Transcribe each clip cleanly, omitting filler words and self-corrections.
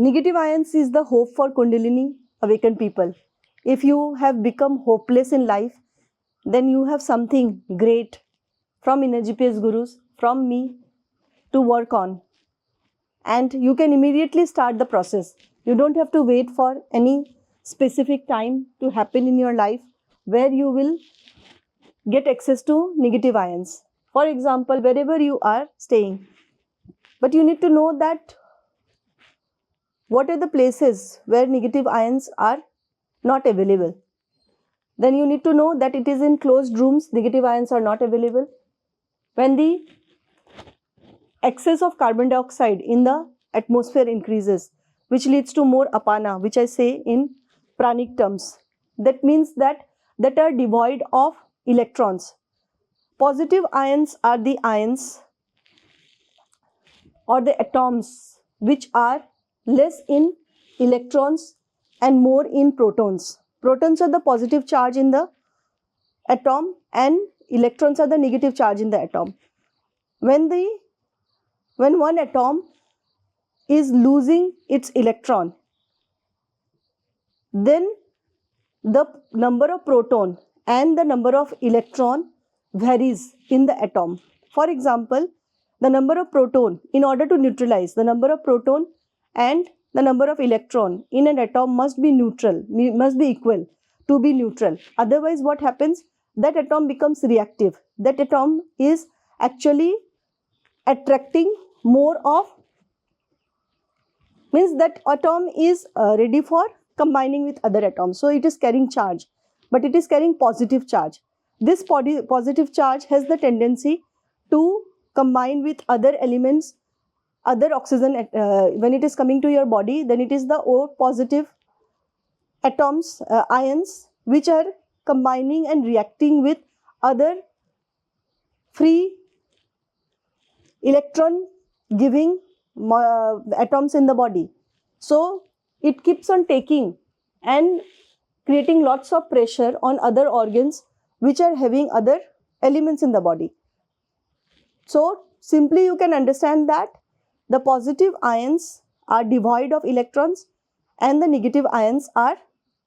Negative ions is the hope for Kundalini awakened people. If you have become hopeless in life, then you have something great from Energy Pace Gurus, from me, to work on. And you can immediately start the process. You don't have to wait for any specific time to happen in your life where you will get access to negative ions. For example, wherever you are staying. But you need to know that what are the places where negative ions are not available. Then you need to know that it is in closed rooms, negative ions are not available. When the excess of carbon dioxide in the atmosphere increases, which leads to more apana, which I say in pranic terms. That means that are devoid of electrons. Positive ions are the ions or the atoms which are less in electrons and more in protons. Protons are the positive charge in the atom and electrons are the negative charge in the atom. When one atom is losing its electron, then the number of proton and the number of electron varies in the atom. For example, the number of proton, in order to neutralize, the number of proton and the number of electron in an atom must be neutral, must be equal to be neutral. Otherwise, what happens? That atom becomes reactive. That atom is actually attracting more of, means that atom is ready for combining with other atoms. So it is carrying charge, but it is carrying positive charge. This positive charge has the tendency to combine with other elements, other oxygen. When it is coming to your body, then it is the O positive atoms, ions, which are combining and reacting with other free electron giving atoms in the body. So it keeps on taking and creating lots of pressure on other organs which are having other elements in the body. So simply you can understand that the positive ions are devoid of electrons and the negative ions are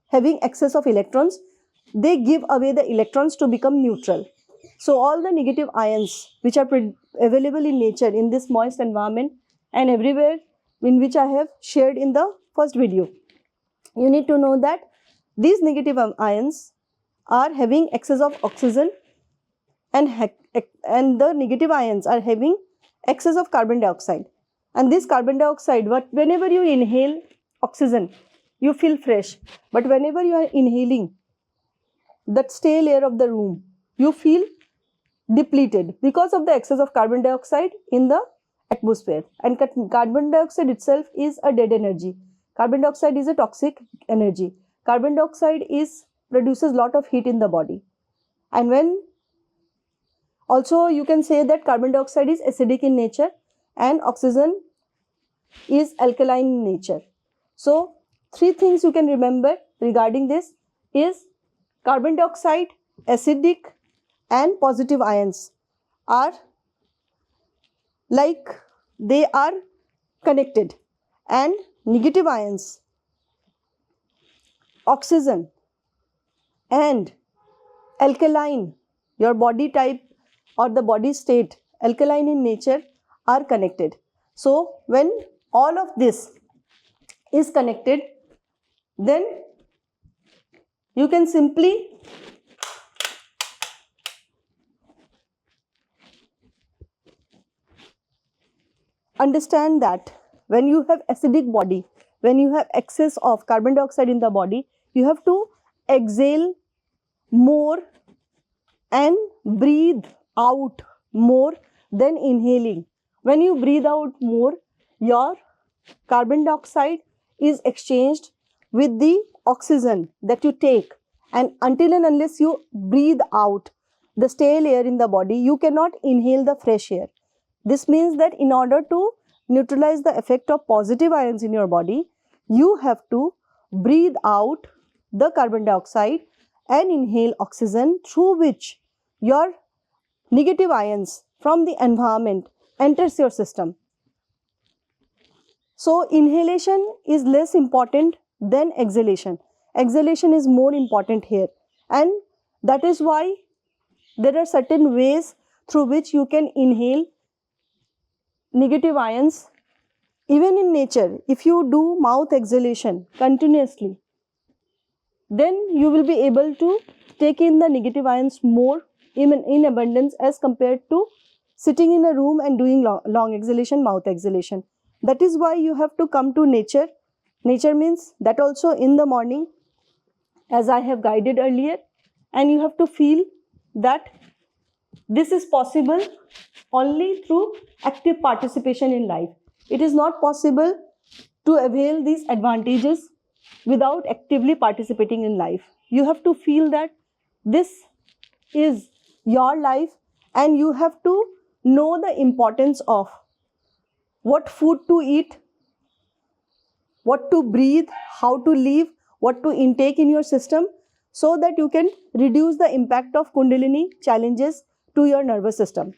having excess of electrons. They give away the electrons to become neutral. So all the negative ions which are available in nature, in this moist environment and everywhere, in which I have shared in the first video, you need to know that these negative ions are having excess of oxygen and the negative ions are having excess of carbon dioxide. And this carbon dioxide, whenever you inhale oxygen, you feel fresh. But whenever you are inhaling that stay layer of the room, you feel depleted because of the excess of carbon dioxide in the atmosphere. And carbon dioxide itself is a dead energy. Carbon dioxide is a toxic energy. Carbon dioxide produces lot of heat in the body. And when also you can say that carbon dioxide is acidic in nature and oxygen is alkaline in nature. So 3 things you can remember regarding this is carbon dioxide, acidic and positive ions are like they are connected, and negative ions, oxygen and alkaline, your body type or the body state, alkaline in nature, are connected. So when all of this is connected, then you can simply understand that when you have acidic body, when you have excess of carbon dioxide in the body, you have to exhale more and breathe out more than inhaling. When you breathe out more, your carbon dioxide is exchanged with the oxygen that you take, and until and unless you breathe out the stale air in the body, you cannot inhale the fresh air. This means that in order to neutralize the effect of positive ions in your body, you have to breathe out the carbon dioxide and inhale oxygen, through which your negative ions from the environment enters your system. So inhalation is less important than exhalation. Exhalation is more important here, and that is why there are certain ways through which you can inhale negative ions. Even in nature, if you do mouth exhalation continuously, then you will be able to take in the negative ions more in abundance as compared to sitting in a room and doing long exhalation, mouth exhalation. That is why you have to come to nature. Nature means that also in the morning, as I have guided earlier, and you have to feel that this is possible only through active participation in life. It is not possible to avail these advantages without actively participating in life. You have to feel that this is your life, and you have to know the importance of what food to eat, what to breathe, how to live, what to intake in your system, so that you can reduce the impact of Kundalini challenges to your nervous system.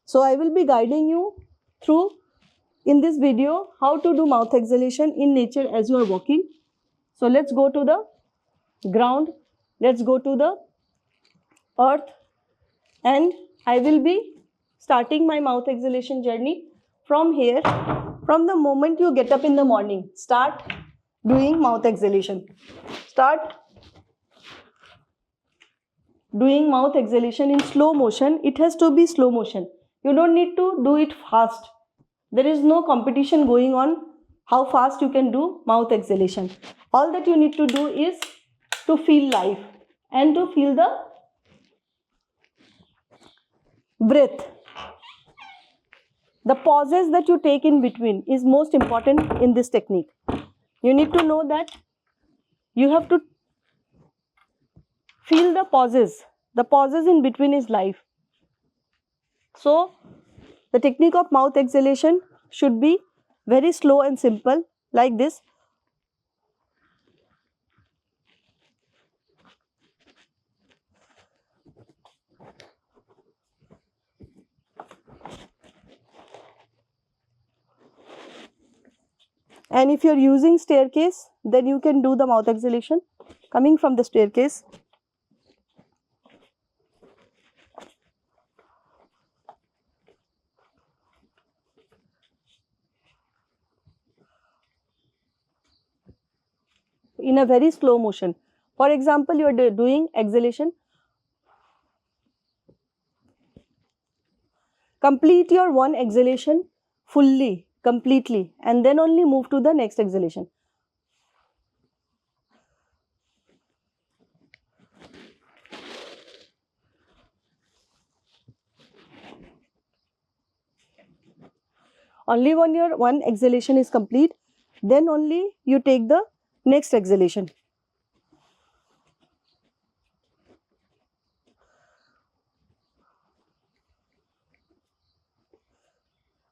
So I will be guiding you through in this video how to do mouth exhalation in nature as you are walking. So let's go to the ground, let's go to the earth, and I will be starting my mouth exhalation journey from here. From the moment you get up in the morning, start doing mouth exhalation. Start doing mouth exhalation in slow motion. It has to be slow motion. You don't need to do it fast. There is no competition going on how fast you can do mouth exhalation. All that you need to do is to feel life and to feel the breath. The pauses that you take in between is most important in this technique. You need to know that you have to feel the pauses. The pauses in between is life. So the technique of mouth exhalation should be very slow and simple, like this. And if you are using staircase, then you can do the mouth exhalation coming from the staircase. In a very slow motion. For example, you are doing exhalation. Complete your one exhalation fully, completely, and then only move to the next exhalation. Only when your one exhalation is complete, then only you take the next exhalation.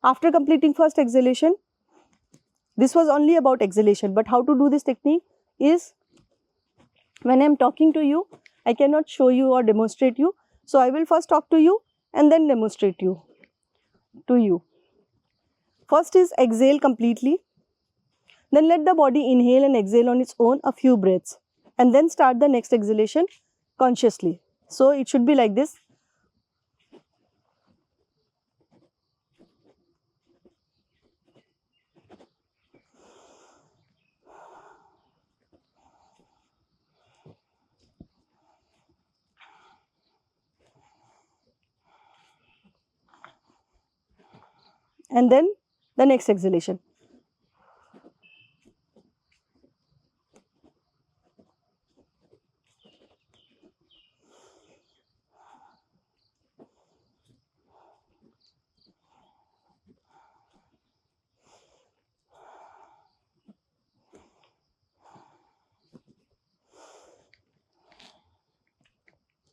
After completing first exhalation, this was only about exhalation, but how to do this technique is, when I am talking to you, I cannot show you or demonstrate you. So I will first talk to you and then demonstrate to you. First is exhale completely. Then let the body inhale and exhale on its own a few breaths, and then start the next exhalation consciously. So it should be like this. And then the next exhalation.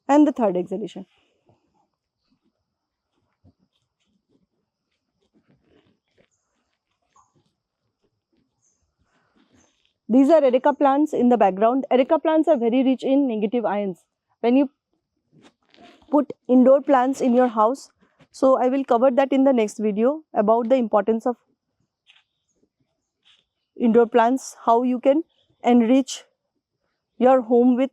And the third exhalation. These are areca plants in the background. Areca plants are very rich in negative ions. When you put indoor plants in your house, so I will cover that in the next video about the importance of indoor plants, how you can enrich your home with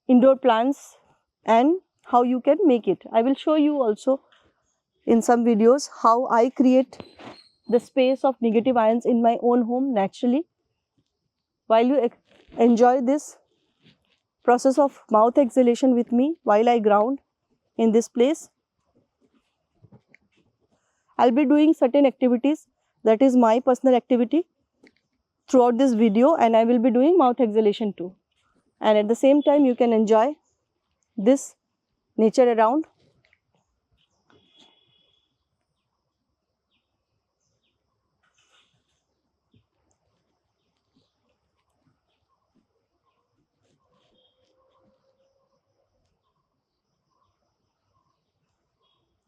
indoor plants and how you can make it. I will show you also in some videos how I create the space of negative ions in my own home naturally. While you enjoy this process of mouth exhalation with me while I ground in this place, I'll be doing certain activities, that is my personal activity throughout this video, and I will be doing mouth exhalation too. And at the same time you can enjoy this nature around.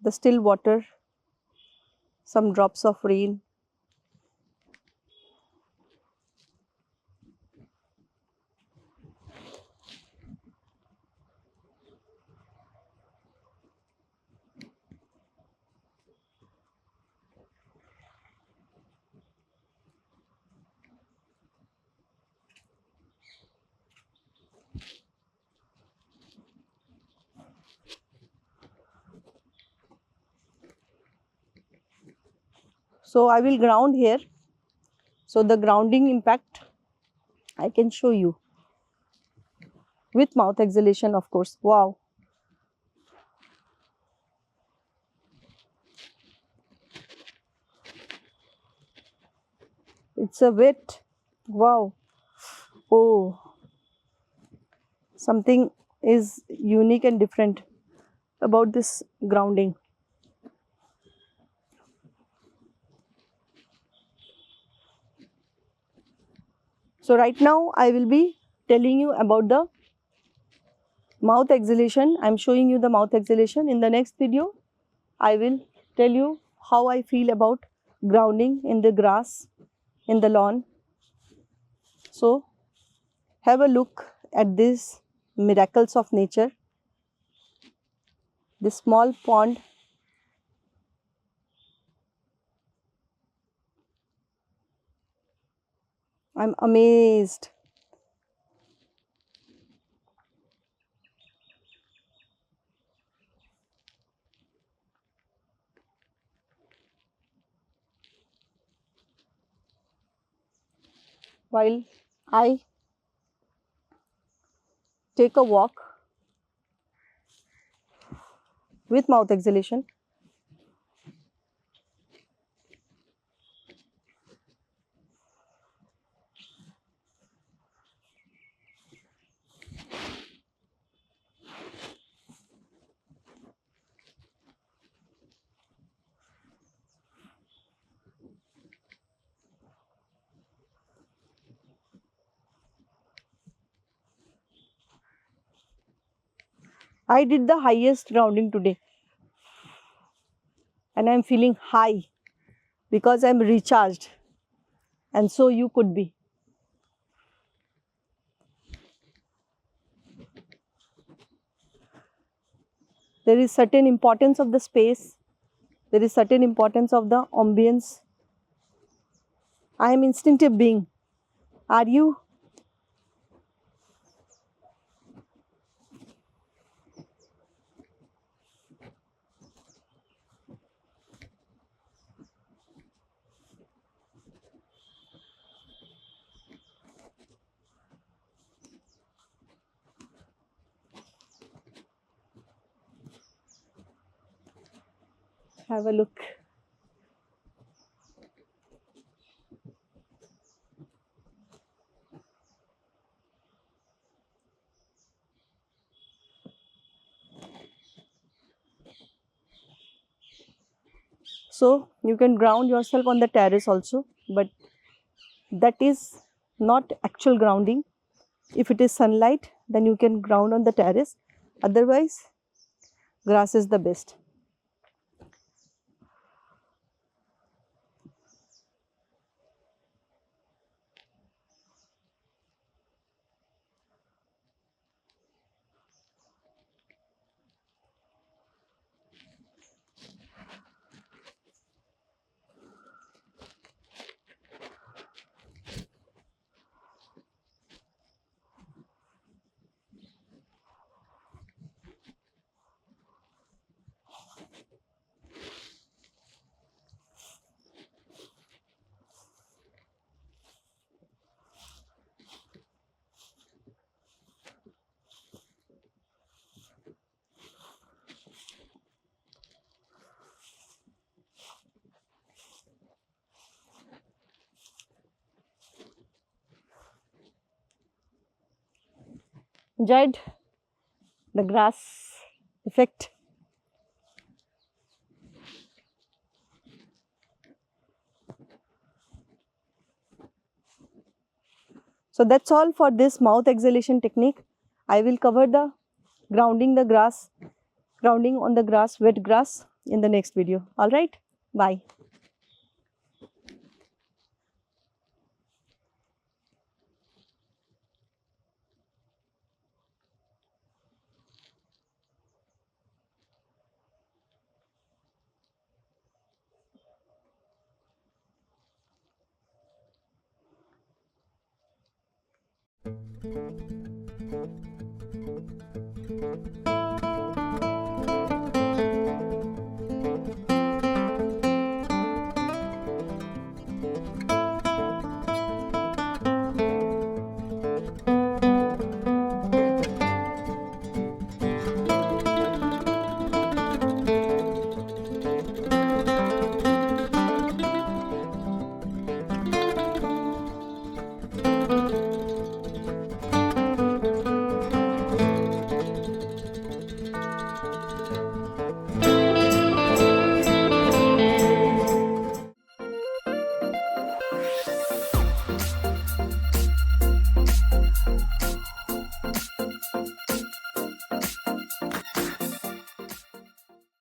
The still water, some drops of rain. So I will ground here. So the grounding impact I can show you with mouth exhalation, of course. Wow. It's a wet. Wow. Oh. Something is unique and different about this grounding. So right now I will be telling you about the mouth exhalation. I am showing you the mouth exhalation. In the next video I will tell you how I feel about grounding in the grass, in the lawn. So have a look at these miracles of nature. This small pond, I'm amazed. While I take a walk with mouth exhalation, I did the highest grounding today and I am feeling high because I am recharged, and so you could be. There is certain importance of the space, there is certain importance of the ambience. I am instinctive being. Are you? Have a look. So you can ground yourself on the terrace also, but that is not actual grounding. If it is sunlight, then you can ground on the terrace. Otherwise, grass is the best. Enjoyed the grass effect? So that's all for this mouth exhalation technique. I will cover the grounding on the grass, wet grass in the next video. All right, bye.